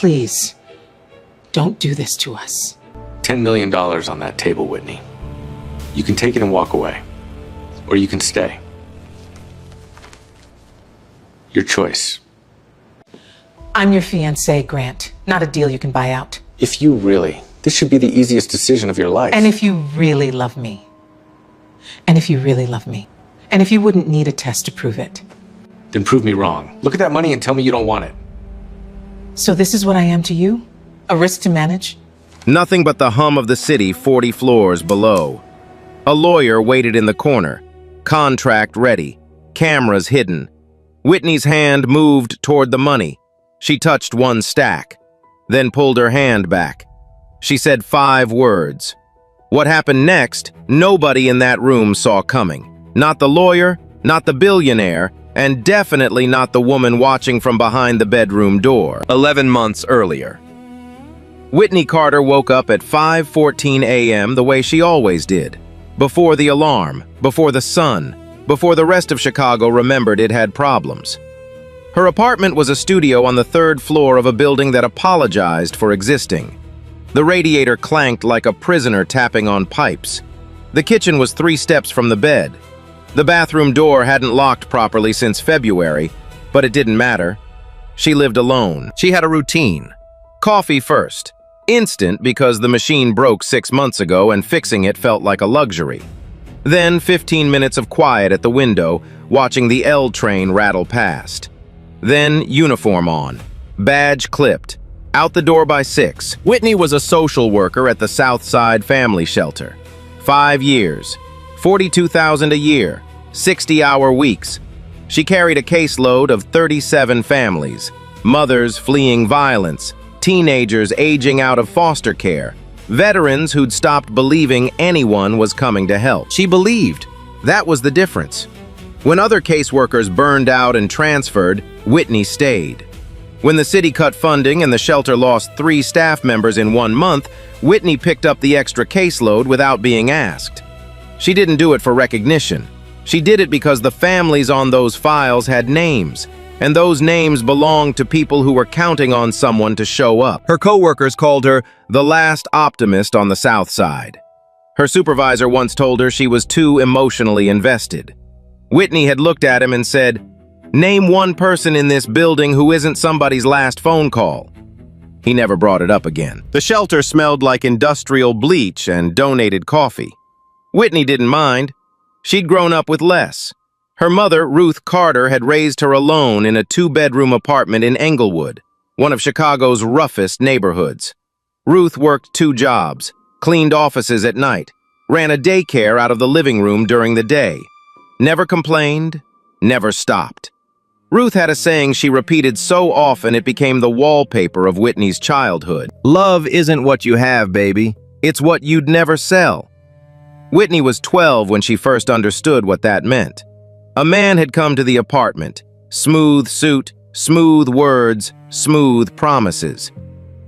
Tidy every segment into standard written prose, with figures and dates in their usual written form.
Please, don't do this to us. $10 million on that table, Whitney. You can take it and walk away. Or you can stay. Your choice. I'm your fiancée, Grant, not a deal you can buy out. If you really, this should be the easiest decision of your life. And if you really love me. And if you really love me. And if you wouldn't need a test to prove it. Then prove me wrong. Look at that money and tell me you don't want it. So this is what I am to you? A risk to manage? Nothing but the hum of the city 40 floors below. A lawyer waited in the corner. Contract ready. Cameras hidden. Whitney's hand moved toward the money. She touched one stack, then pulled her hand back. She said 5 words. What happened next, nobody in that room saw coming. Not the lawyer, not the billionaire, and definitely not the woman watching from behind the bedroom door. 11 months earlier. Whitney Carter woke up at 5:14 a.m. the way she always did. Before the alarm, before the sun, before the rest of Chicago remembered it had problems. Her apartment was a studio on the 3rd floor of a building that apologized for existing. The radiator clanked like a prisoner tapping on pipes. The kitchen was 3 steps from the bed. The bathroom door hadn't locked properly since February, but it didn't matter. She lived alone. She had a routine. Coffee first. Instant because the machine broke 6 months ago and fixing it felt like a luxury. Then 15 minutes of quiet at the window, watching the L train rattle past. Then uniform on, badge clipped, out the door by 6. Whitney was a social worker at the South Side Family Shelter. 5 years, $42,000 a year, 60-hour weeks. She carried a caseload of 37 families, mothers fleeing violence, teenagers aging out of foster care, veterans who'd stopped believing anyone was coming to help. She believed. That was the difference. When other caseworkers burned out and transferred, Whitney stayed. When the city cut funding and the shelter lost 3 staff members in 1 month, Whitney picked up the extra caseload without being asked. She didn't do it for recognition. She did it because the families on those files had names, and those names belonged to people who were counting on someone to show up. Her coworkers called her the last optimist on the South Side. Her supervisor once told her she was too emotionally invested. Whitney had looked at him and said, "Name one person in this building who isn't somebody's last phone call." He never brought it up again. The shelter smelled like industrial bleach and donated coffee. Whitney didn't mind. She'd grown up with less. Her mother, Ruth Carter, had raised her alone in a 2-bedroom apartment in Englewood, one of Chicago's roughest neighborhoods. Ruth worked 2 jobs, cleaned offices at night, ran a daycare out of the living room during the day. Never complained, never stopped. Ruth had a saying she repeated so often it became the wallpaper of Whitney's childhood. Love isn't what you have, baby. It's what you'd never sell. Whitney was 12 when she first understood what that meant. A man had come to the apartment. Smooth suit, smooth words, smooth promises.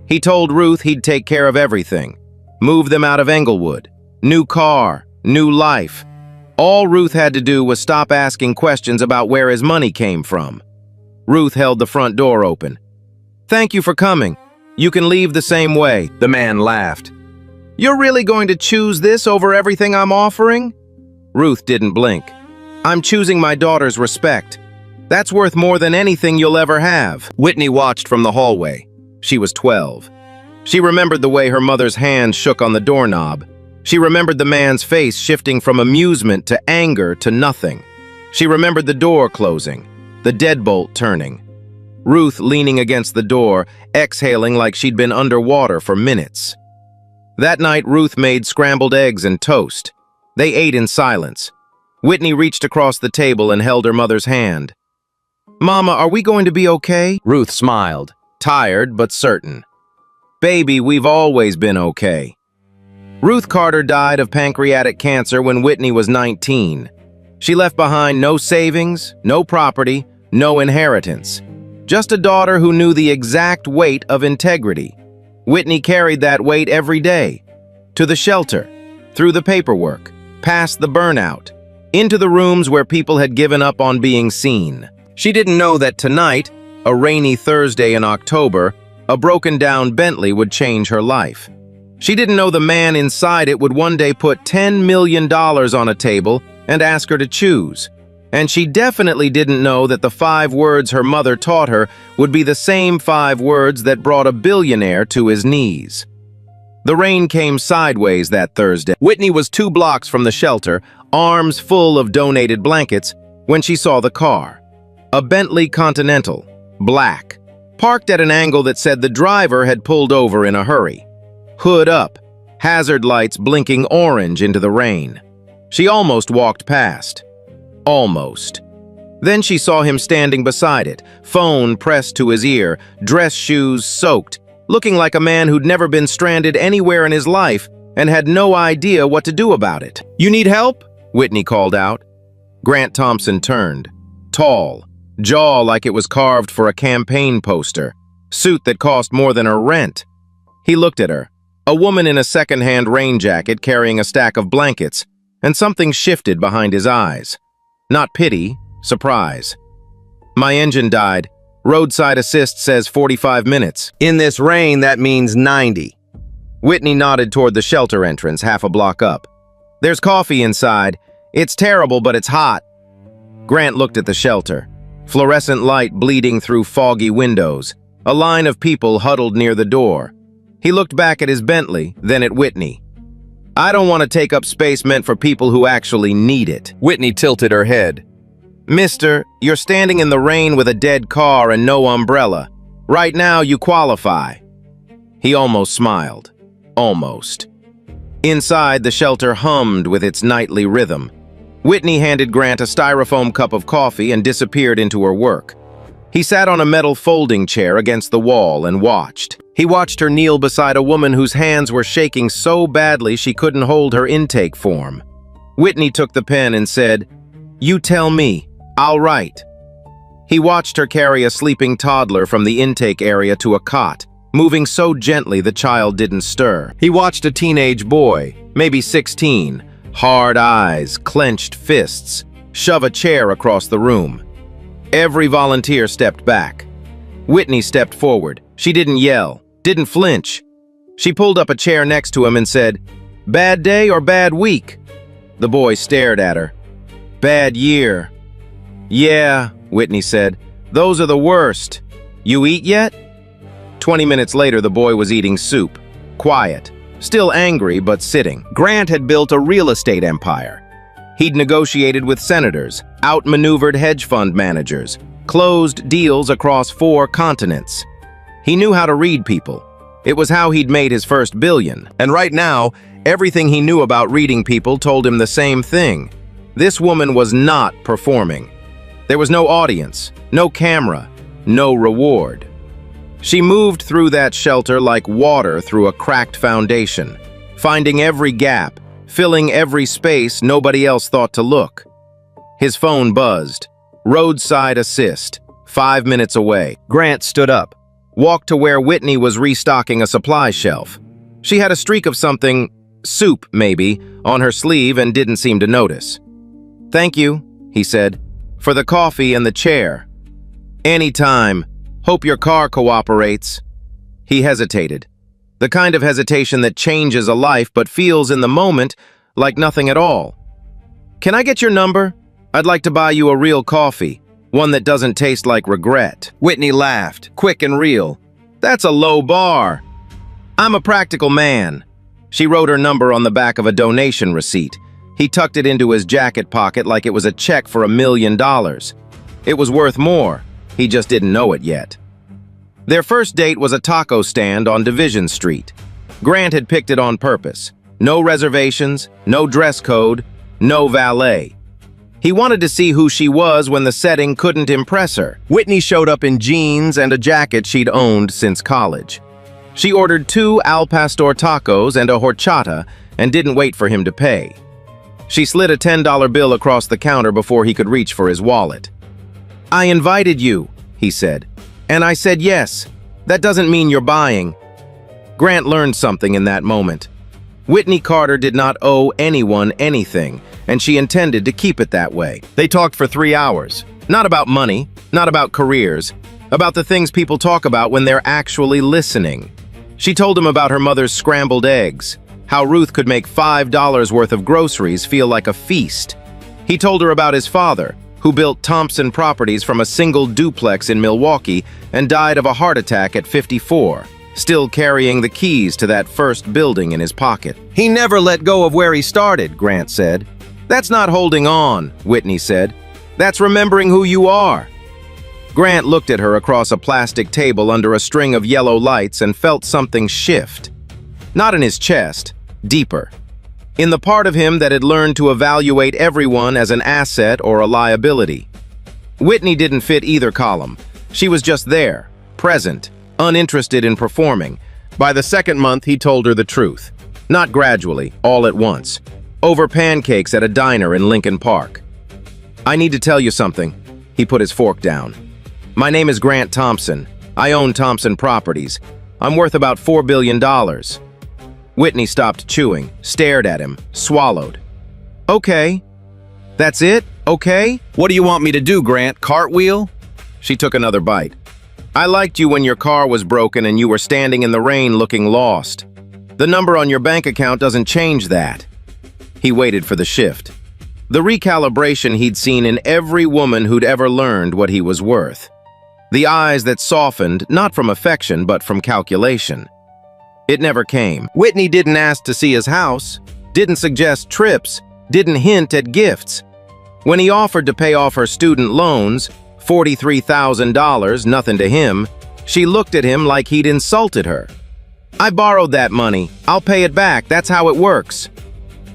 He told Ruth he'd take care of everything. Move them out of Englewood. New car, new life. All Ruth had to do was stop asking questions about where his money came from. Ruth held the front door open. "Thank you for coming. You can leave the same way." The man laughed. "You're really going to choose this over everything I'm offering?" Ruth didn't blink. "I'm choosing my daughter's respect. That's worth more than anything you'll ever have." Whitney watched from the hallway. She was 12. She remembered the way her mother's hand shook on the doorknob. She remembered the man's face shifting from amusement to anger to nothing. She remembered the door closing, the deadbolt turning. Ruth leaning against the door, exhaling like she'd been underwater for minutes. That night, Ruth made scrambled eggs and toast. They ate in silence. Whitney reached across the table and held her mother's hand. "Mama, are we going to be okay?" Ruth smiled, tired but certain. "Baby, we've always been okay." Ruth Carter died of pancreatic cancer when Whitney was 19. She left behind no savings, no property, no inheritance. Just a daughter who knew the exact weight of integrity. Whitney carried that weight every day. To the shelter, through the paperwork, past the burnout, into the rooms where people had given up on being seen. She didn't know that tonight, a rainy Thursday in October, A broken-down Bentley would change her life. She didn't know the man inside it would one day put $10 million on a table and ask her to choose. And she definitely didn't know that the 5 words her mother taught her would be the same 5 words that brought a billionaire to his knees. The rain came sideways that Thursday. Whitney was 2 blocks from the shelter, arms full of donated blankets, when she saw the car. A Bentley Continental, black, parked at an angle that said the driver had pulled over in a hurry. Hood up, hazard lights blinking orange into the rain. She almost walked past. Almost. Then she saw him standing beside it, phone pressed to his ear, dress shoes soaked, looking like a man who'd never been stranded anywhere in his life and had no idea what to do about it. "You need help?" Whitney called out. Grant Thompson turned. Tall, jaw like it was carved for a campaign poster, suit that cost more than her rent. He looked at her, a woman in a second-hand rain jacket carrying a stack of blankets, and something shifted behind his eyes. Not pity, surprise. "My engine died. Roadside assist says 45 minutes. In this rain, that means 90. Whitney nodded toward the shelter entrance, half a block up. "There's coffee inside. It's terrible, but it's hot." Grant looked at the shelter. Fluorescent light bleeding through foggy windows. A line of people huddled near the door. He looked back at his Bentley, then at Whitney. "I don't want to take up space meant for people who actually need it." Whitney tilted her head. "Mister, you're standing in the rain with a dead car and no umbrella. Right now, you qualify." He almost smiled. Almost. Inside, the shelter hummed with its nightly rhythm. Whitney handed Grant a styrofoam cup of coffee and disappeared into her work. He sat on a metal folding chair against the wall and watched. He watched her kneel beside a woman whose hands were shaking so badly she couldn't hold her intake form. Whitney took the pen and said, "You tell me. I'll write." He watched her carry a sleeping toddler from the intake area to a cot, moving so gently the child didn't stir. He watched a teenage boy, maybe 16, hard eyes, clenched fists, shove a chair across the room. Every volunteer stepped back. Whitney stepped forward. She didn't yell, didn't flinch. She pulled up a chair next to him and said, "Bad day or bad week?" The boy stared at her. "Bad year." "Yeah," Whitney said, "those are the worst. You eat yet?" 20 minutes later, the boy was eating soup. Quiet. Still angry, but sitting. Grant had built a real estate empire. He'd negotiated with senators, outmaneuvered hedge fund managers, closed deals across 4 continents. He knew how to read people. It was how he'd made his first billion. And right now, everything he knew about reading people told him the same thing. This woman was not performing. There was no audience, no camera, no reward. She moved through that shelter like water through a cracked foundation, finding every gap, filling every space nobody else thought to look. His phone buzzed. Roadside assist, 5 minutes away. Grant stood up, walked to where Whitney was restocking a supply shelf. She had a streak of something, soup maybe, on her sleeve and didn't seem to notice. "Thank you," he said, "for the coffee and the chair." "Anytime. Hope your car cooperates." He hesitated. The kind of hesitation that changes a life but feels in the moment like nothing at all. "Can I get your number? I'd like to buy you a real coffee, one that doesn't taste like regret." Whitney laughed, quick and real. "That's a low bar. I'm a practical man." She wrote her number on the back of a donation receipt. He tucked it into his jacket pocket like it was a check for $1 million. It was worth more. He just didn't know it yet. Their first date was a taco stand on Division Street. Grant had picked it on purpose. No reservations, no dress code, no valet. He wanted to see who she was when the setting couldn't impress her. Whitney showed up in jeans and a jacket she'd owned since college. She ordered 2 al pastor tacos and a horchata and didn't wait for him to pay. She slid a $10 bill across the counter before he could reach for his wallet. "I invited you," he said. "And I said yes. That doesn't mean you're buying." Grant learned something in that moment. Whitney Carter did not owe anyone anything, and she intended to keep it that way. They talked for 3 hours. Not about money, not about careers, about the things people talk about when they're actually listening. She told him about her mother's scrambled eggs, how Ruth could make $5 worth of groceries feel like a feast. He told her about his father, who built Thompson Properties from a single duplex in Milwaukee and died of a heart attack at 54, still carrying the keys to that first building in his pocket. "He never let go of where he started," Grant said. "That's not holding on," Whitney said. "That's remembering who you are." Grant looked at her across a plastic table under a string of yellow lights and felt something shift. Not in his chest, deeper. In the part of him that had learned to evaluate everyone as an asset or a liability. Whitney didn't fit either column. She was just there, present, uninterested in performing. By the second month, he told her the truth. Not gradually, all at once. Over pancakes at a diner in Lincoln Park. "I need to tell you something." He put his fork down. "My name is Grant Thompson. I own Thompson Properties. I'm worth about $4 billion. Whitney stopped chewing, stared at him, swallowed. "Okay. That's it? Okay? What do you want me to do, Grant? Cartwheel?" She took another bite. "I liked you when your car was broken and you were standing in the rain looking lost. The number on your bank account doesn't change that." He waited for the shift. The recalibration he'd seen in every woman who'd ever learned what he was worth. The eyes that softened, not from affection, but from calculation. It never came. Whitney didn't ask to see his house, didn't suggest trips, didn't hint at gifts. When he offered to pay off her student loans, $43,000, nothing to him, she looked at him like he'd insulted her. "I borrowed that money. I'll pay it back. That's how it works."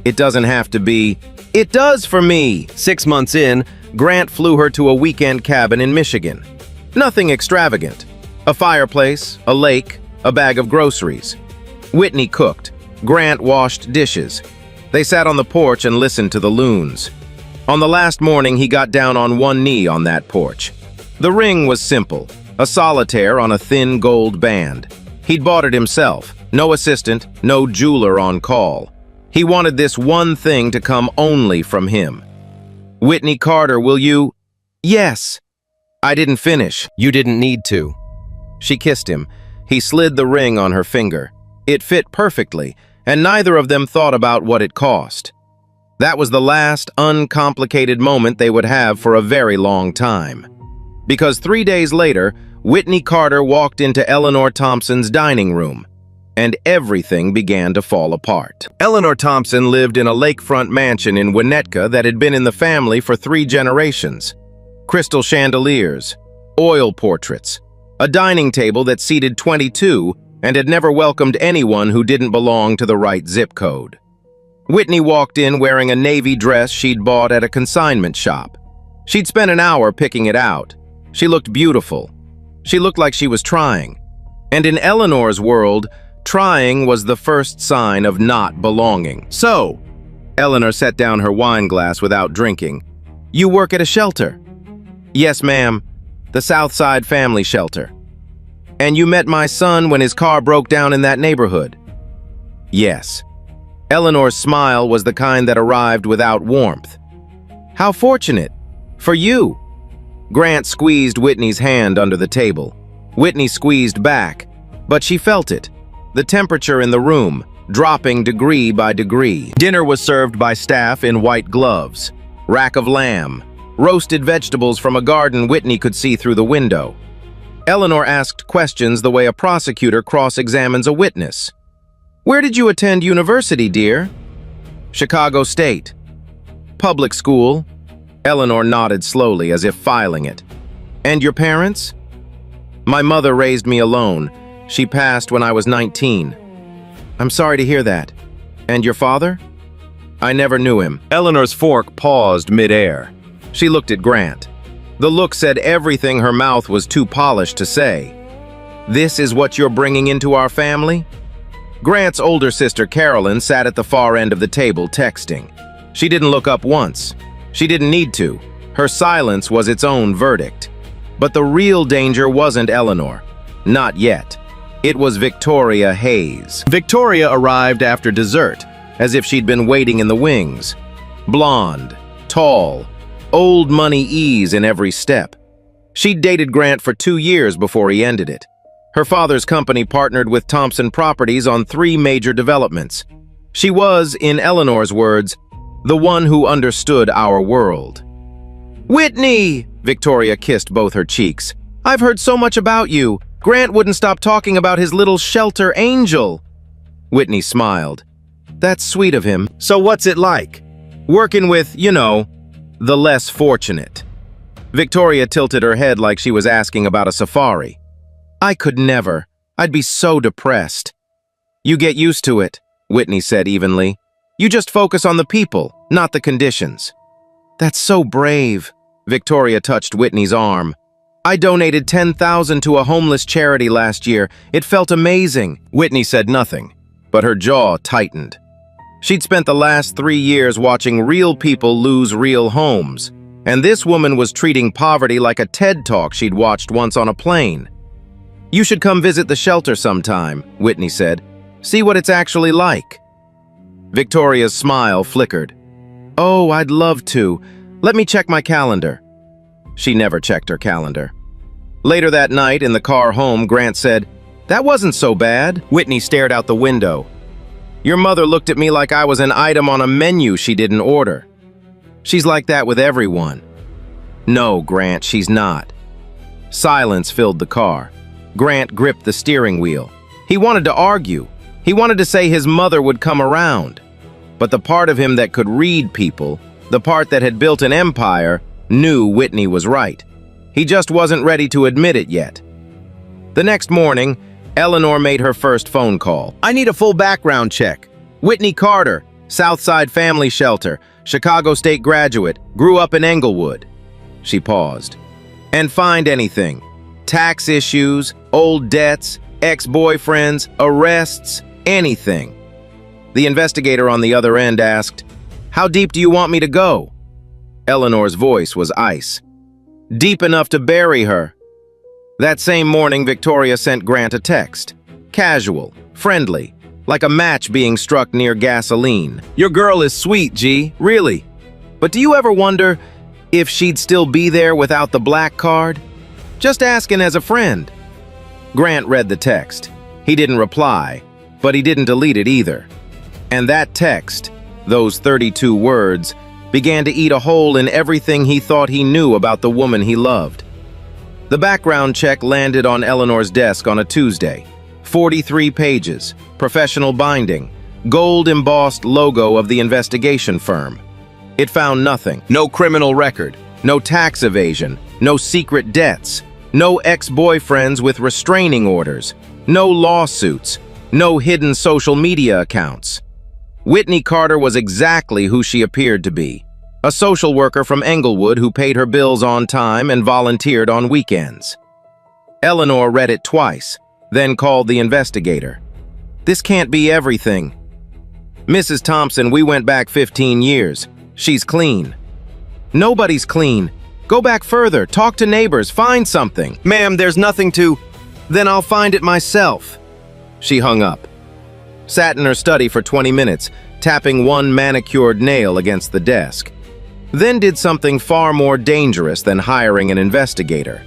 It doesn't have to be. It does for me. 6 months in, Grant flew her to a weekend cabin in Michigan. Nothing extravagant. A fireplace, a lake, a bag of groceries. Whitney cooked. Grant washed dishes. They sat on the porch and listened to the loons. On the last morning, he got down on one knee on that porch. The ring was simple, a solitaire on a thin gold band. He'd bought it himself, no assistant, no jeweler on call. He wanted this one thing to come only from him. "Whitney Carter, will you?" "Yes." "I didn't finish." "You didn't need to." She kissed him. He slid the ring on her finger. It fit perfectly, and neither of them thought about what it cost. That was the last uncomplicated moment they would have for a very long time. Because 3 days later, Whitney Carter walked into Eleanor Thompson's dining room, and everything began to fall apart. Eleanor Thompson lived in a lakefront mansion in Winnetka that had been in the family for 3 generations. Crystal chandeliers, oil portraits, a dining table that seated 22 and had never welcomed anyone who didn't belong to the right zip code. Whitney walked in wearing a navy dress she'd bought at a consignment shop. She'd spent an hour picking it out. She looked beautiful. She looked like she was trying. And in Eleanor's world, trying was the first sign of not belonging. "So," Eleanor set down her wine glass without drinking, "you work at a shelter?" "Yes, ma'am. The Southside Family Shelter." "And you met my son when his car broke down in that neighborhood?" "Yes." Eleanor's smile was the kind that arrived without warmth. "How fortunate. For you." Grant squeezed Whitney's hand under the table. Whitney squeezed back, but she felt it. The temperature in the room, dropping degree by degree. Dinner was served by staff in white gloves. Rack of lamb. Roasted vegetables from a garden Whitney could see through the window. Eleanor asked questions the way a prosecutor cross-examines a witness. "Where did you attend university, dear?" "Chicago State." "Public school?" Eleanor nodded slowly, as if filing it. "And your parents?" "My mother raised me alone. She passed when I was 19. "I'm sorry to hear that. And your father?" "I never knew him." Eleanor's fork paused mid-air. She looked at Grant. The look said everything her mouth was too polished to say. "This is what you're bringing into our family?" Grant's older sister, Carolyn, sat at the far end of the table texting. She didn't look up once. She didn't need to. Her silence was its own verdict. But the real danger wasn't Eleanor. Not yet. It was Victoria Hayes. Victoria arrived after dessert, as if she'd been waiting in the wings. Blonde, tall, old money ease in every step. She'd dated Grant for 2 years before he ended it. Her father's company partnered with Thompson Properties on 3 major developments. She was, in Eleanor's words, the one who understood our world. "Whitney!" Victoria kissed both her cheeks. "I've heard so much about you. Grant wouldn't stop talking about his little shelter angel." Whitney smiled. "That's sweet of him. So what's it like? Working with, the less fortunate." Victoria tilted her head like she was asking about a safari. "I could never. I'd be so depressed." "You get used to it," Whitney said evenly. "You just focus on the people, not the conditions." "That's so brave." Victoria touched Whitney's arm. "I donated $10,000 to a homeless charity last year. It felt amazing." Whitney said nothing, but her jaw tightened. She'd spent the last 3 years watching real people lose real homes, and this woman was treating poverty like a TED Talk she'd watched once on a plane. "You should come visit the shelter sometime," Whitney said. "See what it's actually like." Victoria's smile flickered. "Oh, I'd love to. Let me check my calendar." She never checked her calendar. Later that night, in the car home, Grant said, "That wasn't so bad." Whitney stared out the window. "Your mother looked at me like I was an item on a menu she didn't order. She's like that with everyone." "No, Grant, she's not." Silence filled the car. Grant gripped the steering wheel. He wanted to argue. He wanted to say his mother would come around. But the part of him that could read people, the part that had built an empire, knew Whitney was right. He just wasn't ready to admit it yet. The next morning, Eleanor made her first phone call. I need a full background check. Whitney Carter, Southside Family Shelter, Chicago State graduate, grew up in Englewood. She paused. "And find anything. Tax issues, old debts, ex-boyfriends, arrests, anything." The investigator on the other end asked, "How deep do you want me to go?" Eleanor's voice was ice. "Deep enough to bury her." That same morning, Victoria sent Grant a text. Casual, friendly, like a match being struck near gasoline. Your girl is sweet, G. "Really? But do you ever wonder if she'd still be there without the black card? Just asking as a friend." Grant read the text. He didn't reply, but he didn't delete it either. And that text, those 32 words, began to eat a hole in everything he thought he knew about the woman he loved. The background check landed on Eleanor's desk on a Tuesday. 43 pages, professional binding, gold-embossed logo of the investigation firm. It found nothing. No criminal record. No tax evasion, no secret debts, no ex-boyfriends with restraining orders, no lawsuits, no hidden social media accounts. Whitney Carter was exactly who she appeared to be. A social worker from Englewood who paid her bills on time and volunteered on weekends. Eleanor read it twice, then called the investigator. "This can't be everything." "Mrs. Thompson, we went back 15 years. She's clean." "Nobody's clean. Go back further, talk to neighbors, find something." Ma'am, there's nothing to... "Then I'll find it myself." She hung up. Sat in her study for 20 minutes, tapping one manicured nail against the desk. Then did something far more dangerous than hiring an investigator.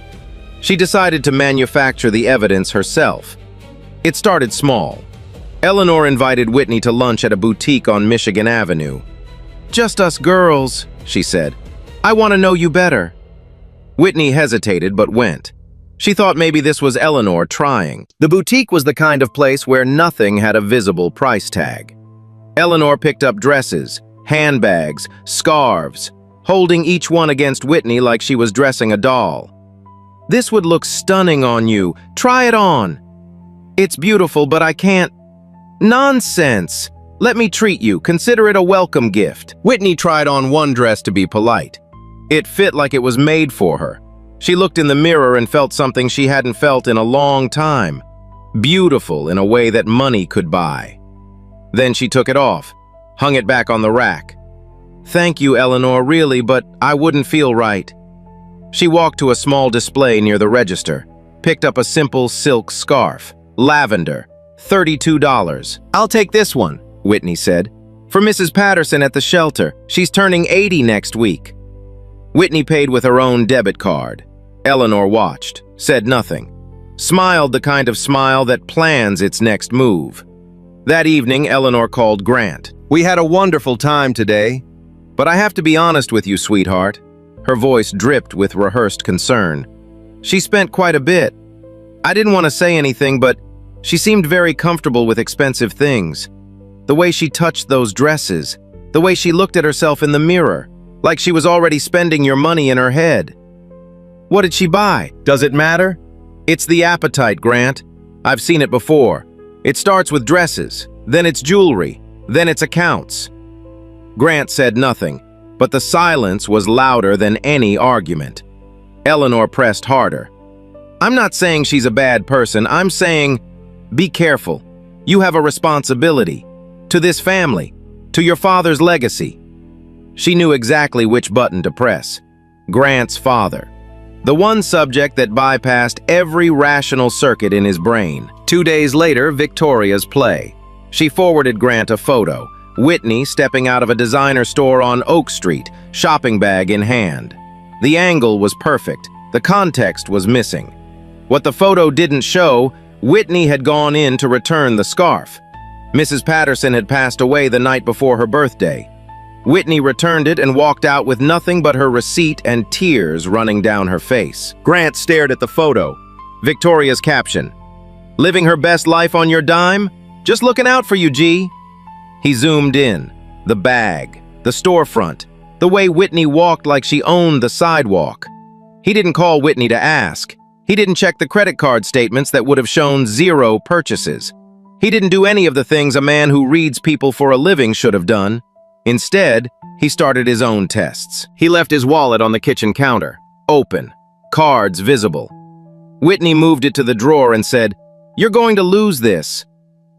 She decided to manufacture the evidence herself. It started small. Eleanor invited Whitney to lunch at a boutique on Michigan Avenue. "Just us girls," she said. "I want to know you better." Whitney hesitated but went. She thought maybe this was Eleanor trying. The boutique was the kind of place where nothing had a visible price tag. Eleanor picked up dresses, handbags, scarves, holding each one against Whitney like she was dressing a doll. "This would look stunning on you. Try it on." "It's beautiful, but I can't." "Nonsense. Let me treat you. Consider it a welcome gift." Whitney tried on one dress to be polite. It fit like it was made for her. She looked in the mirror and felt something she hadn't felt in a long time. Beautiful in a way that money could buy. Then she took it off, hung it back on the rack. "Thank you, Eleanor, really, but I wouldn't feel right." She walked to a small display near the register, picked up a simple silk scarf, lavender, $32. "I'll take this one," Whitney said. "For Mrs. Patterson at the shelter. She's turning 80 next week." Whitney paid with her own debit card. Eleanor watched, said nothing, smiled the kind of smile that plans its next move. That evening, Eleanor called Grant. We had a wonderful time today. But I have to be honest with you, sweetheart. Her voice dripped with rehearsed concern. She spent quite a bit. I didn't want to say anything, but she seemed very comfortable with expensive things. The way she touched those dresses, the way she looked at herself in the mirror, like she was already spending your money in her head. What did she buy? Does it matter? It's the appetite, Grant. I've seen it before. It starts with dresses, then it's jewelry, then it's accounts. Grant said nothing, but the silence was louder than any argument. Eleanor pressed harder. I'm not saying she's a bad person. I'm saying, be careful. You have a responsibility. To this family. To your father's legacy. She knew exactly which button to press. Grant's father. The one subject that bypassed every rational circuit in his brain. 2 days later, Victoria's play. She forwarded Grant a photo. Whitney stepping out of a designer store on Oak Street, shopping bag in hand. The angle was perfect. The context was missing. What the photo didn't show, Whitney had gone in to return the scarf. Mrs. Patterson had passed away the night before her birthday. Whitney returned it and walked out with nothing but her receipt and tears running down her face. Grant stared at the photo. Victoria's caption, "Living her best life on your dime? Just looking out for you, G." He zoomed in. The bag, the storefront, the way Whitney walked like she owned the sidewalk. He didn't call Whitney to ask. He didn't check the credit card statements that would have shown 0 purchases. He didn't do any of the things a man who reads people for a living should have done. Instead, he started his own tests. He left his wallet on the kitchen counter. Open. Cards visible. Whitney moved it to the drawer and said, "You're going to lose this."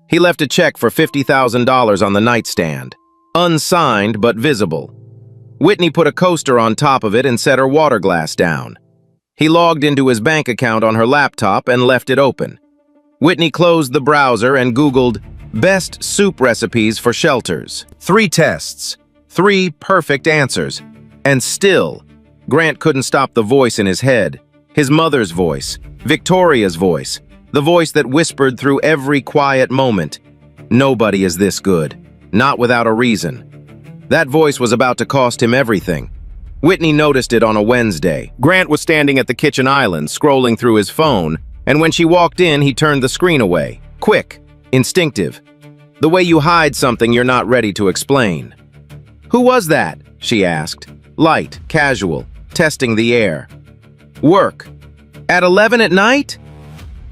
He left a check for $50,000 on the nightstand. Unsigned but visible. Whitney put a coaster on top of it and set her water glass down. He logged into his bank account on her laptop and left it open. Whitney closed the browser and Googled best soup recipes for shelters. 3 tests. 3 perfect answers. And still, Grant couldn't stop the voice in his head. His mother's voice, Victoria's voice, the voice that whispered through every quiet moment. Nobody is this good. Not without a reason. That voice was about to cost him everything. Whitney noticed it on a Wednesday. Grant was standing at the kitchen island, scrolling through his phone, and when she walked in, he turned the screen away. Quick, instinctive. The way you hide something you're not ready to explain. "Who was that?" she asked. Light, casual, testing the air. "Work. At 11 at night?"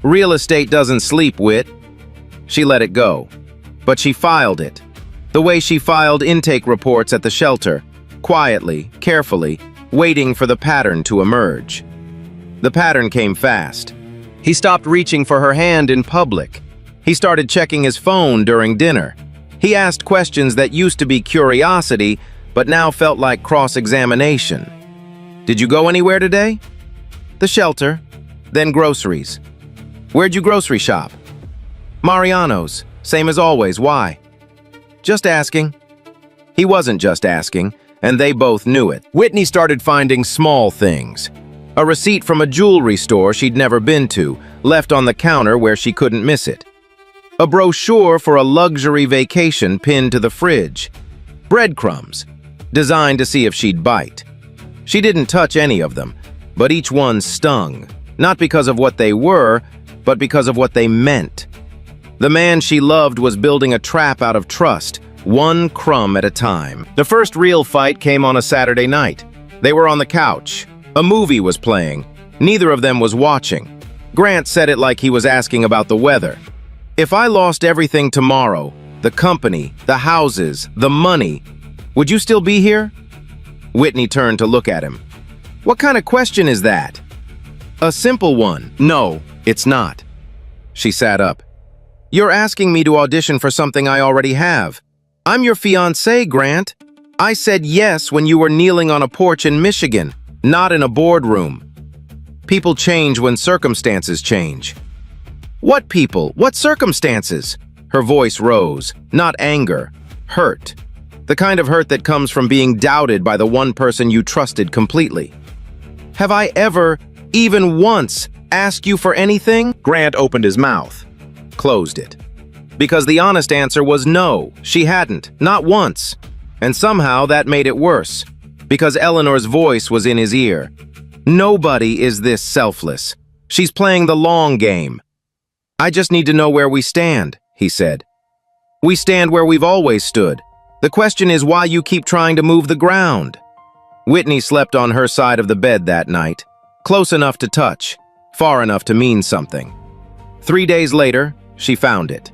"Real estate doesn't sleep, Whit." She let it go. But she filed it. The way she filed intake reports at the shelter. Quietly, carefully, waiting for the pattern to emerge. The pattern came fast. He stopped reaching for her hand in public. He started checking his phone during dinner. He asked questions that used to be curiosity, but now felt like cross-examination. "Did you go anywhere today?" "The shelter, then groceries." "Where'd you grocery shop?" "Mariano's, same as always, why?" "Just asking." He wasn't just asking, and they both knew it. Whitney started finding small things. A receipt from a jewelry store she'd never been to, left on the counter where she couldn't miss it. A brochure for a luxury vacation pinned to the fridge. Breadcrumbs, designed to see if she'd bite. She didn't touch any of them, but each one stung, not because of what they were, but because of what they meant. The man she loved was building a trap out of trust, one crumb at a time. The first real fight came on a Saturday night. They were on the couch. A movie was playing. Neither of them was watching. Grant said it like he was asking about the weather. "If I lost everything tomorrow, the company, the houses, the money, would you still be here?" Whitney turned to look at him. "What kind of question is that?" "A simple one." "No, it's not." She sat up. "You're asking me to audition for something I already have. I'm your fiancé, Grant. I said yes when you were kneeling on a porch in Michigan, not in a boardroom. People change when circumstances change." "What people? What circumstances?" Her voice rose, not anger, hurt. The kind of hurt that comes from being doubted by the one person you trusted completely. "Have I ever even once, ask you for anything? Grant opened his mouth. Closed it. Because the honest answer was no, she hadn't, not once. And somehow that made it worse, because Eleanor's voice was in his ear. Nobody is this selfless. She's playing the long game. I just need to know where we stand, he said. We stand where we've always stood. The question is why you keep trying to move the ground. Whitney slept on her side of the bed that night, close enough to touch, far enough to mean something. 3 days later, she found it.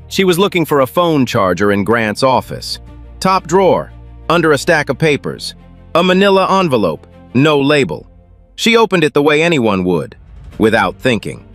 She was looking for a phone charger in Grant's office. Top drawer, under a stack of papers. A manila envelope, no label. She opened it the way anyone would, without thinking.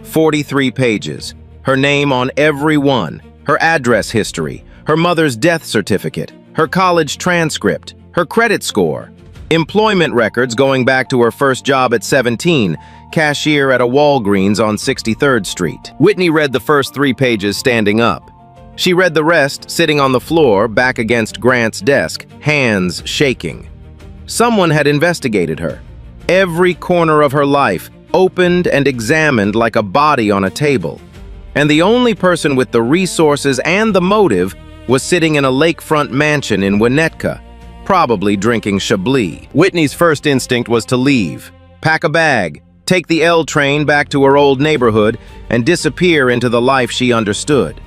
43 pages, her name on every one, her address history, her mother's death certificate, her college transcript, her credit score, employment records going back to her first job at 17, cashier at a Walgreens on 63rd Street. Whitney read the first 3 pages standing up. She read the rest sitting on the floor back against Grant's desk, hands shaking. Someone had investigated her. Every corner of her life, opened and examined like a body on a table. And the only person with the resources and the motive was sitting in a lakefront mansion in Winnetka, probably drinking Chablis. Whitney's first instinct was to leave, pack a bag, take the L train back to her old neighborhood, and disappear into the life she understood.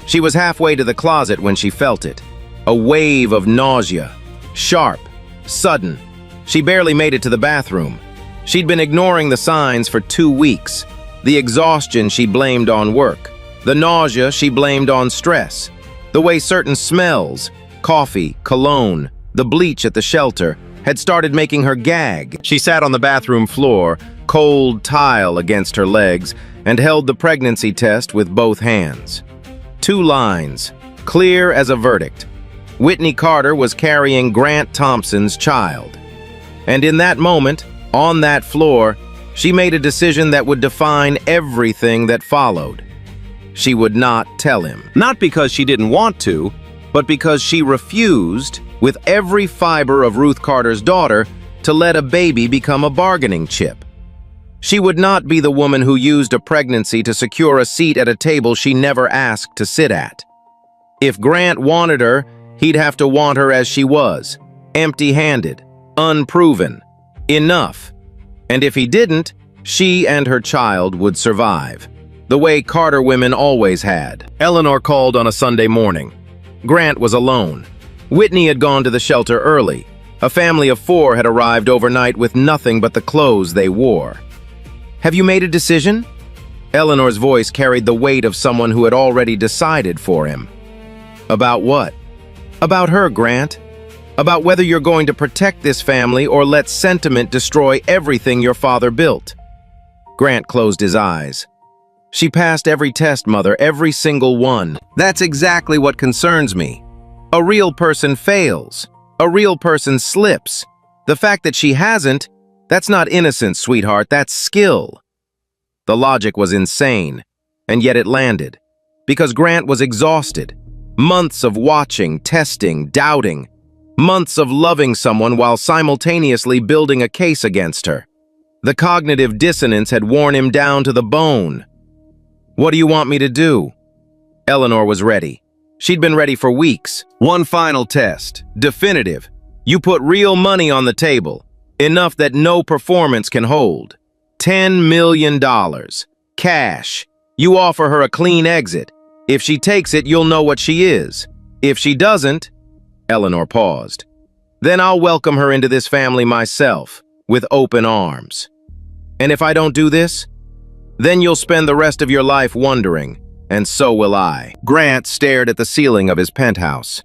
She was halfway to the closet when she felt it. A wave of nausea. Sharp, sudden. She barely made it to the bathroom. She'd been ignoring the signs for 2 weeks. The exhaustion she blamed on work. The nausea she blamed on stress. The way certain smells, coffee, cologne, the bleach at the shelter, had started making her gag. She sat on the bathroom floor, cold tile against her legs, and held the pregnancy test with both hands. 2 lines, clear as a verdict. Whitney Carter was carrying Grant Thompson's child. And in that moment, on that floor, she made a decision that would define everything that followed. She would not tell him. Not because she didn't want to, but because she refused, with every fiber of Ruth Carter's daughter, to let a baby become a bargaining chip. She would not be the woman who used a pregnancy to secure a seat at a table she never asked to sit at. If Grant wanted her, he'd have to want her as she was, empty-handed, unproven, enough. And if he didn't, she and her child would survive, the way Carter women always had. Eleanor called on a Sunday morning. Grant was alone. Whitney had gone to the shelter early. A family of 4 had arrived overnight with nothing but the clothes they wore. Have you made a decision? Eleanor's voice carried the weight of someone who had already decided for him. About what? About her, Grant. About whether you're going to protect this family or let sentiment destroy everything your father built. Grant closed his eyes. She passed every test, Mother, every single one. That's exactly what concerns me. A real person fails. A real person slips. The fact that she hasn't, that's not innocence, sweetheart, that's skill. The logic was insane, and yet it landed. Because Grant was exhausted. Months of watching, testing, doubting. Months of loving someone while simultaneously building a case against her. The cognitive dissonance had worn him down to the bone. What do you want me to do? Eleanor was ready. She'd been ready for weeks. One final test. Definitive. You put real money on the table. Enough that no performance can hold. $10 million. Cash. You offer her a clean exit. If she takes it, you'll know what she is. If she doesn't, Eleanor paused. Then I'll welcome her into this family myself, with open arms. And if I don't do this, then you'll spend the rest of your life wondering, and so will I. Grant stared at the ceiling of his penthouse.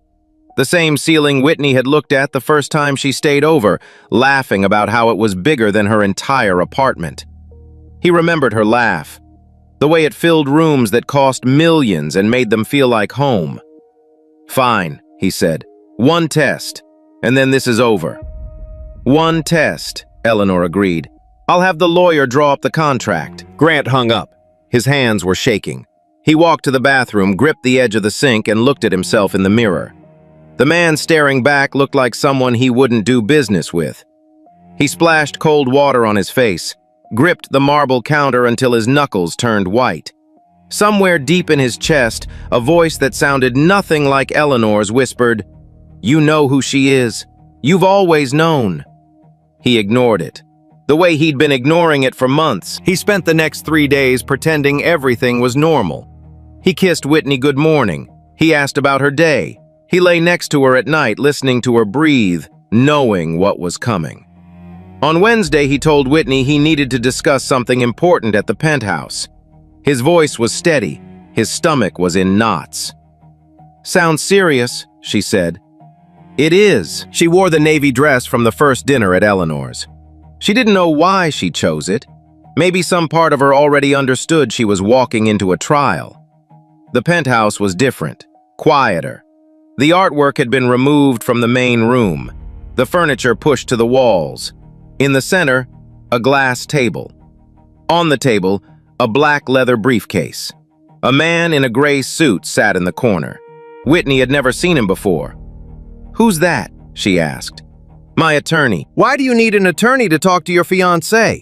The same ceiling Whitney had looked at the first time she stayed over, laughing about how it was bigger than her entire apartment. He remembered her laugh, the way it filled rooms that cost millions and made them feel like home. Fine, he said. One test, and then this is over. One test, Eleanor agreed. I'll have the lawyer draw up the contract. Grant hung up. His hands were shaking. He walked to the bathroom, gripped the edge of the sink, and looked at himself in the mirror. The man staring back looked like someone he wouldn't do business with. He splashed cold water on his face, gripped the marble counter until his knuckles turned white. Somewhere deep in his chest, a voice that sounded nothing like Eleanor's whispered, "You know who she is. You've always known." He ignored it, the way he'd been ignoring it for months. He spent the next 3 days pretending everything was normal. He kissed Whitney good morning. He asked about her day. He lay next to her at night, listening to her breathe, knowing what was coming. On Wednesday, he told Whitney he needed to discuss something important at the penthouse. His voice was steady. His stomach was in knots. "Sounds serious," she said. "It is." She wore the navy dress from the first dinner at Eleanor's. She didn't know why she chose it. Maybe some part of her already understood she was walking into a trial. The penthouse was different, quieter. The artwork had been removed from the main room, the furniture pushed to the walls. In the center, a glass table. On the table, a black leather briefcase. A man in a gray suit sat in the corner. Whitney had never seen him before. "Who's that?" she asked. "My attorney." "Why do you need an attorney to talk to your fiancée?"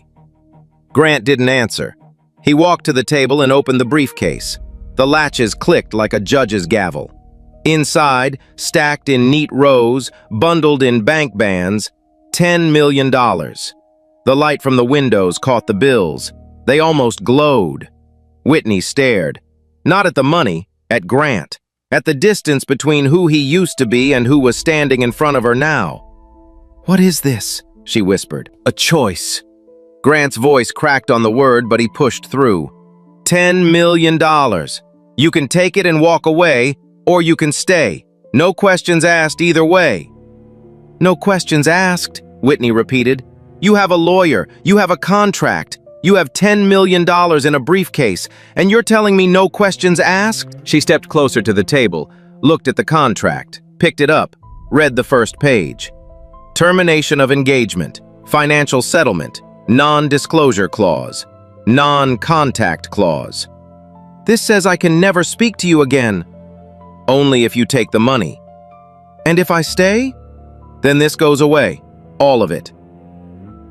Grant didn't answer. He walked to the table and opened the briefcase. The latches clicked like a judge's gavel. Inside, stacked in neat rows, bundled in bank bands, $10 million. The light from the windows caught the bills. They almost glowed. Whitney stared. Not at the money, at Grant. At the distance between who he used to be and who was standing in front of her now. "What is this?" she whispered. "A choice." Grant's voice cracked on the word, but he pushed through. $10 million. You can take it and walk away, or you can stay. No questions asked either way. "No questions asked," Whitney repeated. "You have a lawyer. You have a contract. You have $10 million in a briefcase, and you're telling me no questions asked?" She stepped closer to the table, looked at the contract, picked it up, read the first page. Termination of engagement, financial settlement, non-disclosure clause, non-contact clause. "This says I can never speak to you again." "Only if you take the money." "And if I stay?" "Then this goes away, all of it."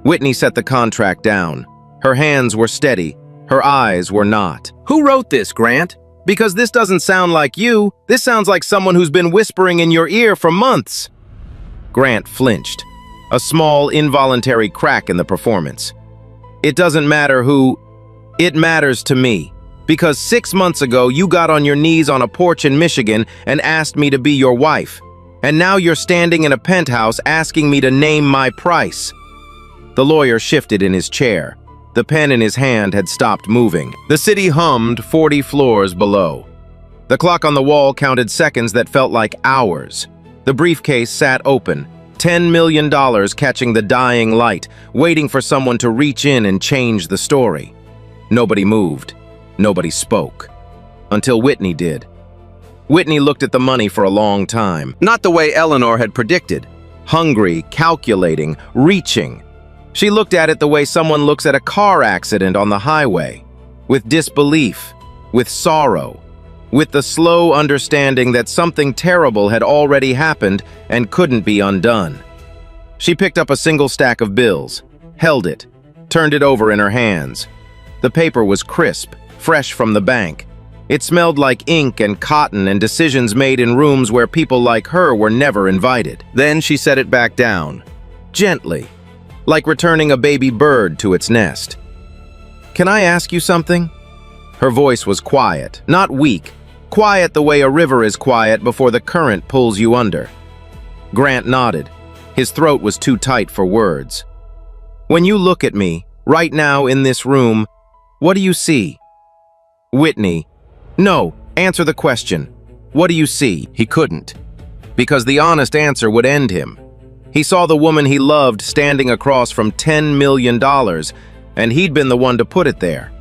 Whitney set the contract down. Her hands were steady. Her eyes were not. "Who wrote this, Grant? Because this doesn't sound like you. This sounds like someone who's been whispering in your ear for months." Grant flinched. A small, involuntary crack in the performance. "It doesn't matter who. It matters to me. Because 6 months ago, you got on your knees on a porch in Michigan and asked me to be your wife. And now you're standing in a penthouse asking me to name my price." The lawyer shifted in his chair. The pen in his hand had stopped moving. The city hummed 40 floors below. The clock on the wall counted seconds that felt like hours. The briefcase sat open, $10 million catching the dying light, waiting for someone to reach in and change the story. Nobody moved. Nobody spoke. Until Whitney did. Whitney looked at the money for a long time. Not the way Eleanor had predicted. Hungry, calculating, reaching. She looked at it the way someone looks at a car accident on the highway, with disbelief, with sorrow, with the slow understanding that something terrible had already happened and couldn't be undone. She picked up a single stack of bills, held it, turned it over in her hands. The paper was crisp, fresh from the bank. It smelled like ink and cotton and decisions made in rooms where people like her were never invited. Then she set it back down, gently, like returning a baby bird to its nest. "Can I ask you something?" Her voice was quiet, not weak, quiet the way a river is quiet before the current pulls you under. Grant nodded. His throat was too tight for words. "When you look at me, right now in this room, what do you see?" Whitney. "No, answer the question. What do you see?" He couldn't, because the honest answer would end him. He saw the woman he loved standing across from $10 million, and he'd been the one to put it there.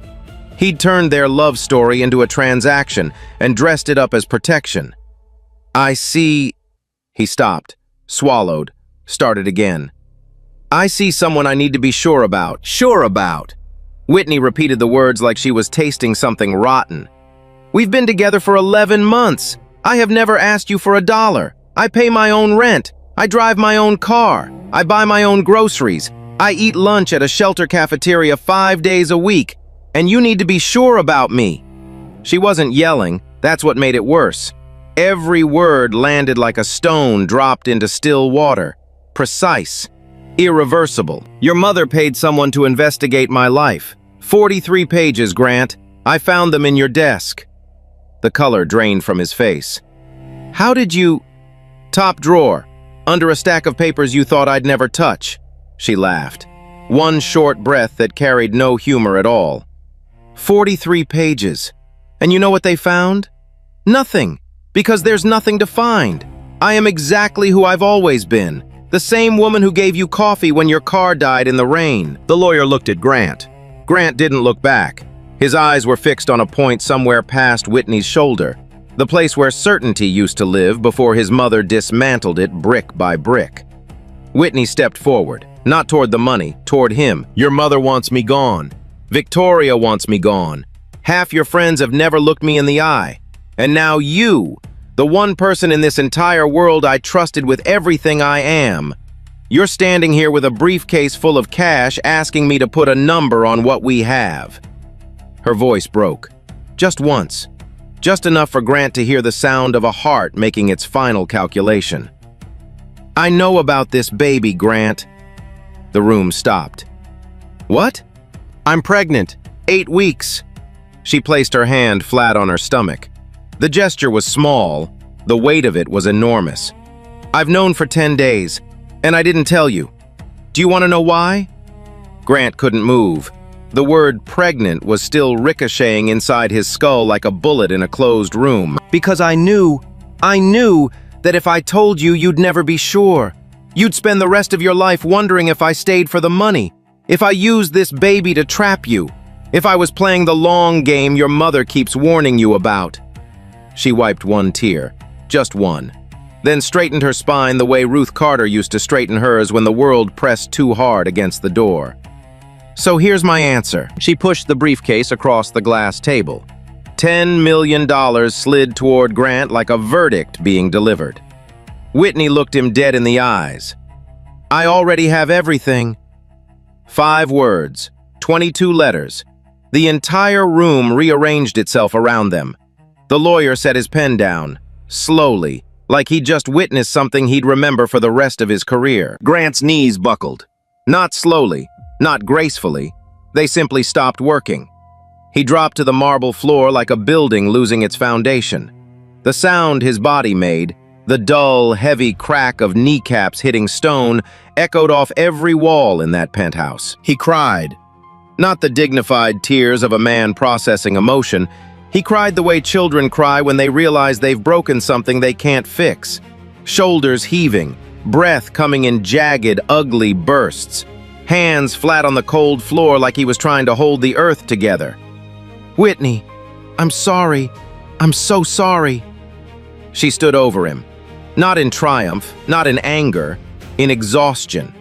He'd turned their love story into a transaction and dressed it up as protection. "I see..." He stopped, swallowed, started again. "I see someone I need to be sure about." "Sure about?" Whitney repeated the words like she was tasting something rotten. "We've been together for 11 months. I have never asked you for $1. I pay my own rent. I drive my own car. I buy my own groceries. I eat lunch at a shelter cafeteria 5 days a week, and you need to be sure about me." She wasn't yelling, that's what made it worse. Every word landed like a stone dropped into still water. Precise. Irreversible. "Your mother paid someone to investigate my life. 43 pages, Grant. I found them in your desk." The color drained from his face. "How did you—" "Top drawer. Under a stack of papers you thought I'd never touch." She laughed. One short breath that carried no humor at all. 43 pages. And you know what they found? Nothing. Because there's nothing to find. I am exactly who I've always been. The same woman who gave you coffee when your car died in the rain. The lawyer looked at Grant. Grant didn't look back. His eyes were fixed on a point somewhere past Whitney's shoulder, the place where certainty used to live before his mother dismantled it brick by brick. Whitney stepped forward, not toward the money, toward him. "Your mother wants me gone. Victoria wants me gone. Half your friends have never looked me in the eye. And now you, the one person in this entire world I trusted with everything I am, you're standing here with a briefcase full of cash asking me to put a number on what we have." Her voice broke. Just once. Just enough for Grant to hear the sound of a heart making its final calculation. "I know about this baby, Grant." The room stopped. "What?" "I'm pregnant. 8 weeks." She placed her hand flat on her stomach. The gesture was small. The weight of it was enormous. "I've known for 10 days, and I didn't tell you. Do you want to know why?" Grant couldn't move. The word pregnant was still ricocheting inside his skull like a bullet in a closed room. "Because I knew that if I told you, you'd never be sure. You'd spend the rest of your life wondering if I stayed for the money, if I used this baby to trap you, if I was playing the long game your mother keeps warning you about." She wiped one tear, just one, then straightened her spine the way Ruth Carter used to straighten hers when the world pressed too hard against the door. "So here's my answer." She pushed the briefcase across the glass table. $10 million slid toward Grant like a verdict being delivered. Whitney looked him dead in the eyes. "I already have everything." 5 words, 22 letters. The entire room rearranged itself around them. The lawyer set his pen down, slowly, like he'd just witnessed something he'd remember for the rest of his career. Grant's knees buckled. Not slowly, not gracefully. They simply stopped working. He dropped to the marble floor like a building losing its foundation. The sound his body made, the dull, heavy crack of kneecaps hitting stone, echoed off every wall in that penthouse. He cried. Not the dignified tears of a man processing emotion. He cried the way children cry when they realize they've broken something they can't fix. Shoulders heaving, breath coming in jagged, ugly bursts. Hands flat on the cold floor like he was trying to hold the earth together. "Whitney, I'm sorry. I'm so sorry." She stood over him. Not in triumph, not in anger, in exhaustion.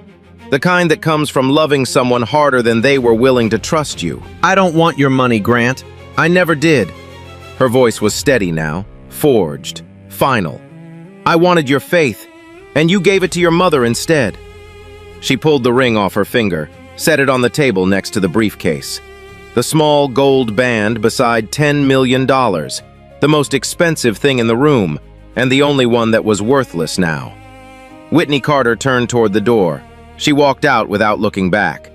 The kind that comes from loving someone harder than they were willing to trust you. "I don't want your money, Grant. I never did." Her voice was steady now, forged, final. "I wanted your faith, and you gave it to your mother instead." She pulled the ring off her finger, set it on the table next to the briefcase. The small gold band beside $10 million, the most expensive thing in the room, and the only one that was worthless now. Whitney Carter turned toward the door. She walked out without looking back.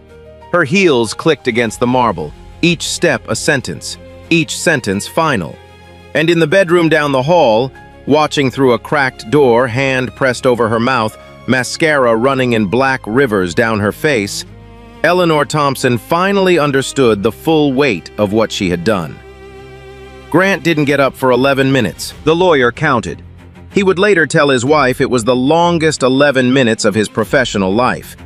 Her heels clicked against the marble, each step a sentence, each sentence final. And in the bedroom down the hall, watching through a cracked door, hand pressed over her mouth, mascara running in black rivers down her face, Eleanor Thompson finally understood the full weight of what she had done. Grant didn't get up for 11 minutes. The lawyer counted. He would later tell his wife it was the longest 11 minutes of his professional life.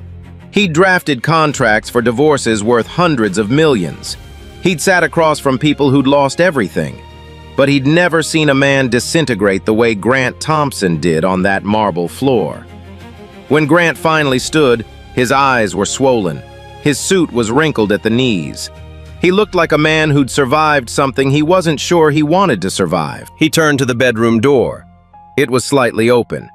He'd drafted contracts for divorces worth hundreds of millions. He'd sat across from people who'd lost everything. But he'd never seen a man disintegrate the way Grant Thompson did on that marble floor. When Grant finally stood, his eyes were swollen. His suit was wrinkled at the knees. He looked like a man who'd survived something he wasn't sure he wanted to survive. He turned to the bedroom door. It was slightly open.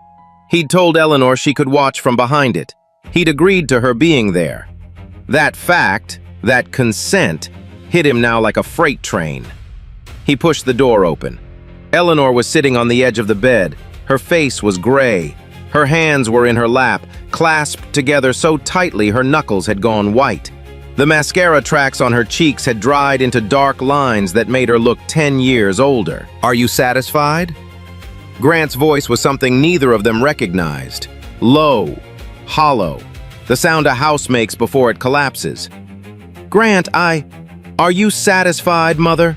He'd told Eleanor she could watch from behind it. He'd agreed to her being there. That fact, that consent, hit him now like a freight train. He pushed the door open. Eleanor was sitting on the edge of the bed. Her face was gray. Her hands were in her lap, clasped together so tightly her knuckles had gone white. The mascara tracks on her cheeks had dried into dark lines that made her look 10 years older. Are you satisfied? Grant's voice was something neither of them recognized. Low, hollow, the sound a house makes before it collapses. Grant, are you satisfied, Mother?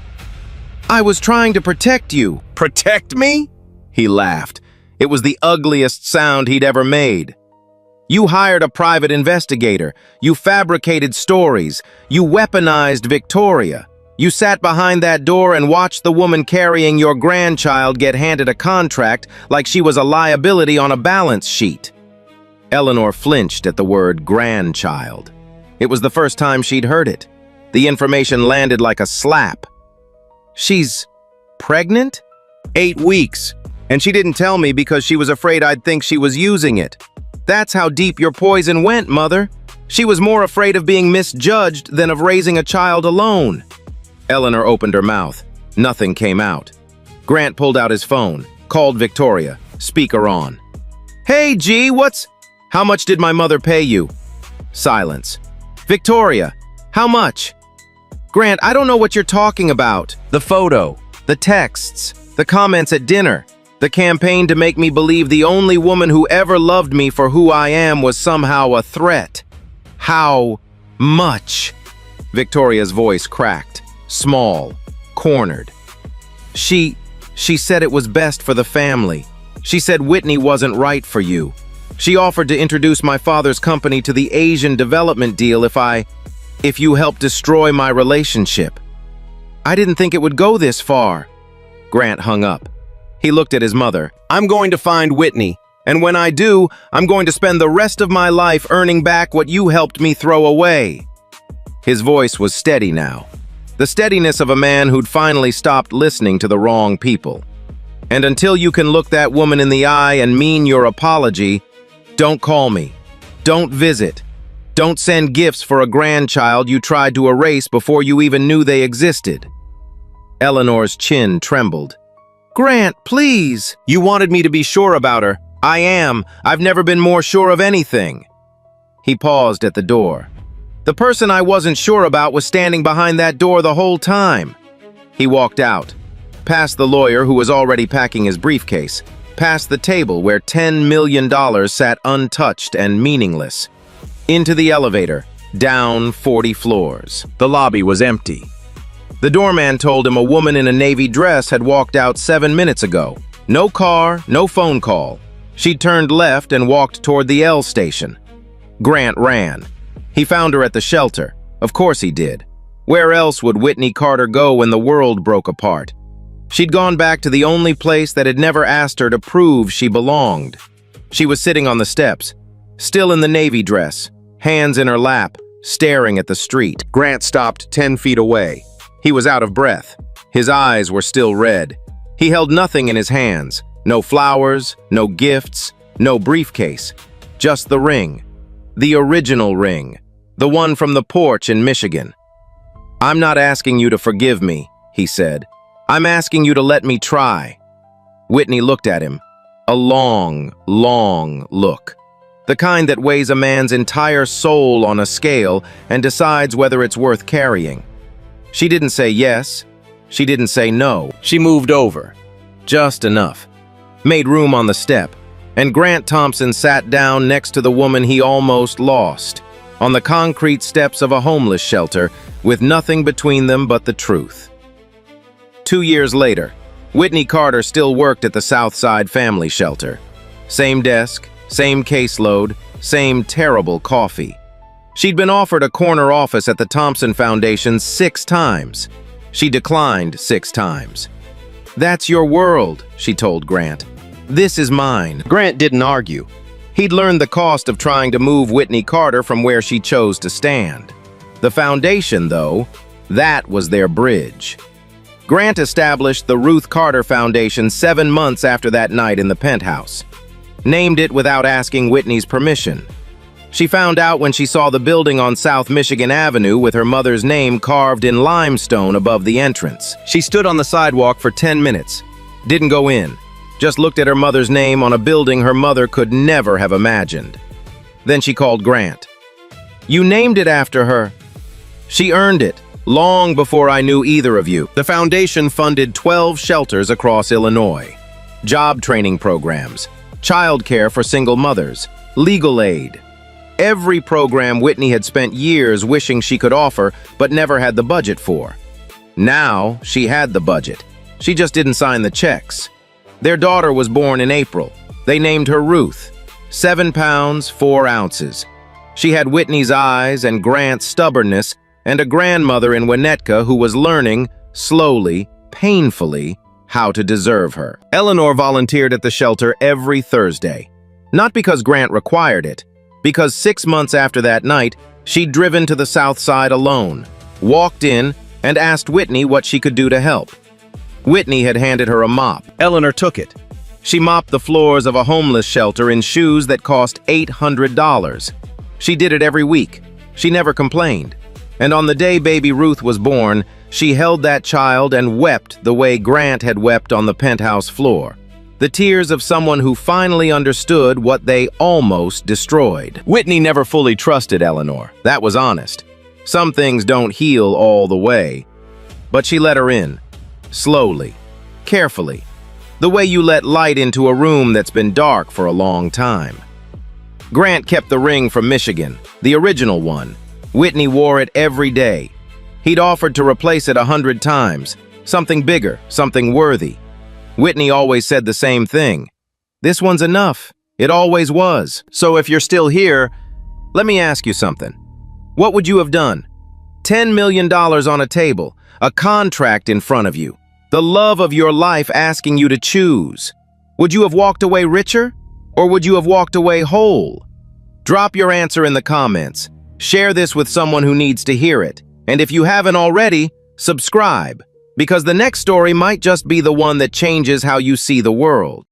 I was trying to protect you. Protect me? He laughed. It was the ugliest sound he'd ever made. You hired a private investigator. You fabricated stories. You weaponized Victoria. You sat behind that door and watched the woman carrying your grandchild get handed a contract like she was a liability on a balance sheet. Eleanor flinched at the word grandchild. It was the first time she'd heard it. The information landed like a slap. She's pregnant? 8 weeks. And she didn't tell me because she was afraid I'd think she was using it. That's how deep your poison went, Mother. She was more afraid of being misjudged than of raising a child alone. Eleanor opened her mouth. Nothing came out. Grant pulled out his phone, called Victoria, speaker on. Hey, G, how much did my mother pay you? Silence. Victoria, how much? Grant, I don't know what you're talking about. The photo. The texts, the comments at dinner, the campaign to make me believe the only woman who ever loved me for who I am was somehow a threat. How much? Victoria's voice cracked, small, cornered. She said it was best for the family. She said Whitney wasn't right for you. She offered to introduce my father's company to the Asian development deal if you helped destroy my relationship. I didn't think it would go this far. Grant hung up. He looked at his mother. I'm going to find Whitney, and when I do, I'm going to spend the rest of my life earning back what you helped me throw away. His voice was steady now, the steadiness of a man who'd finally stopped listening to the wrong people. And until you can look that woman in the eye and mean your apology, don't call me. Don't visit. Don't send gifts for a grandchild you tried to erase before you even knew they existed. Eleanor's chin trembled. Grant, please. You wanted me to be sure about her. I am. I've never been more sure of anything. He paused at the door. The person I wasn't sure about was standing behind that door the whole time. He walked out, past the lawyer who was already packing his briefcase, past the table where $10 million sat untouched and meaningless, into the elevator, down 40 floors. The lobby was empty. The doorman told him a woman in a navy dress had walked out 7 minutes ago. No car, no phone call. She'd turned left and walked toward the L station. Grant ran. He found her at the shelter. Of course he did. Where else would Whitney Carter go when the world broke apart? She'd gone back to the only place that had never asked her to prove she belonged. She was sitting on the steps, still in the navy dress, hands in her lap, staring at the street. Grant stopped 10 feet away. He was out of breath. His eyes were still red. He held nothing in his hands. No flowers, no gifts, no briefcase. Just the ring. The original ring. The one from the porch in Michigan. I'm not asking you to forgive me, he said. I'm asking you to let me try. Whitney looked at him. A long, long look. The kind that weighs a man's entire soul on a scale and decides whether it's worth carrying. She didn't say yes. She didn't say no. She moved over. Just enough. Made room on the step. And Grant Thompson sat down next to the woman he almost lost, on the concrete steps of a homeless shelter, with nothing between them but the truth. 2 years later, Whitney Carter still worked at the Southside Family Shelter. Same desk, same caseload, same terrible coffee. She'd been offered a corner office at the Thompson Foundation 6 times. She declined 6 times. That's your world, she told Grant. This is mine. Grant didn't argue. He'd learned the cost of trying to move Whitney Carter from where she chose to stand. The foundation, though, that was their bridge. Grant established the Ruth Carter Foundation 7 months after that night in the penthouse. Named it without asking Whitney's permission. She found out when she saw the building on South Michigan Avenue with her mother's name carved in limestone above the entrance. She stood on the sidewalk for 10 minutes. Didn't go in. Just looked at her mother's name on a building her mother could never have imagined. Then she called Grant. "You named it after her." "She earned it, long before I knew either of you." The foundation funded 12 shelters across Illinois, job training programs, childcare for single mothers, legal aid. Every program Whitney had spent years wishing she could offer, but never had the budget for. Now, she had the budget. She just didn't sign the checks. Their daughter was born in April. They named her Ruth, 7 pounds, 4 ounces. She had Whitney's eyes and Grant's stubbornness, and a grandmother in Winnetka who was learning, slowly, painfully, how to deserve her. Eleanor volunteered at the shelter every Thursday. Not because Grant required it, because 6 months after that night, she'd driven to the South Side alone, walked in, and asked Whitney what she could do to help. Whitney had handed her a mop. Eleanor took it. She mopped the floors of a homeless shelter in shoes that cost $800. She did it every week. She never complained. And on the day baby Ruth was born, she held that child and wept the way Grant had wept on the penthouse floor. The tears of someone who finally understood what they almost destroyed. Whitney never fully trusted Eleanor. That was honest. Some things don't heal all the way. But she let her in. Slowly. Carefully. The way you let light into a room that's been dark for a long time. Grant kept the ring from Michigan, the original one. Whitney wore it every day. He'd offered to replace it 100 times. Something bigger, something worthy. Whitney always said the same thing. "This one's enough. It always was." So if you're still here, let me ask you something. What would you have done? $10 million on a table, a contract in front of you, the love of your life asking you to choose. Would you have walked away richer, or would you have walked away whole? Drop your answer in the comments. Share this with someone who needs to hear it. And if you haven't already, subscribe, because the next story might just be the one that changes how you see the world.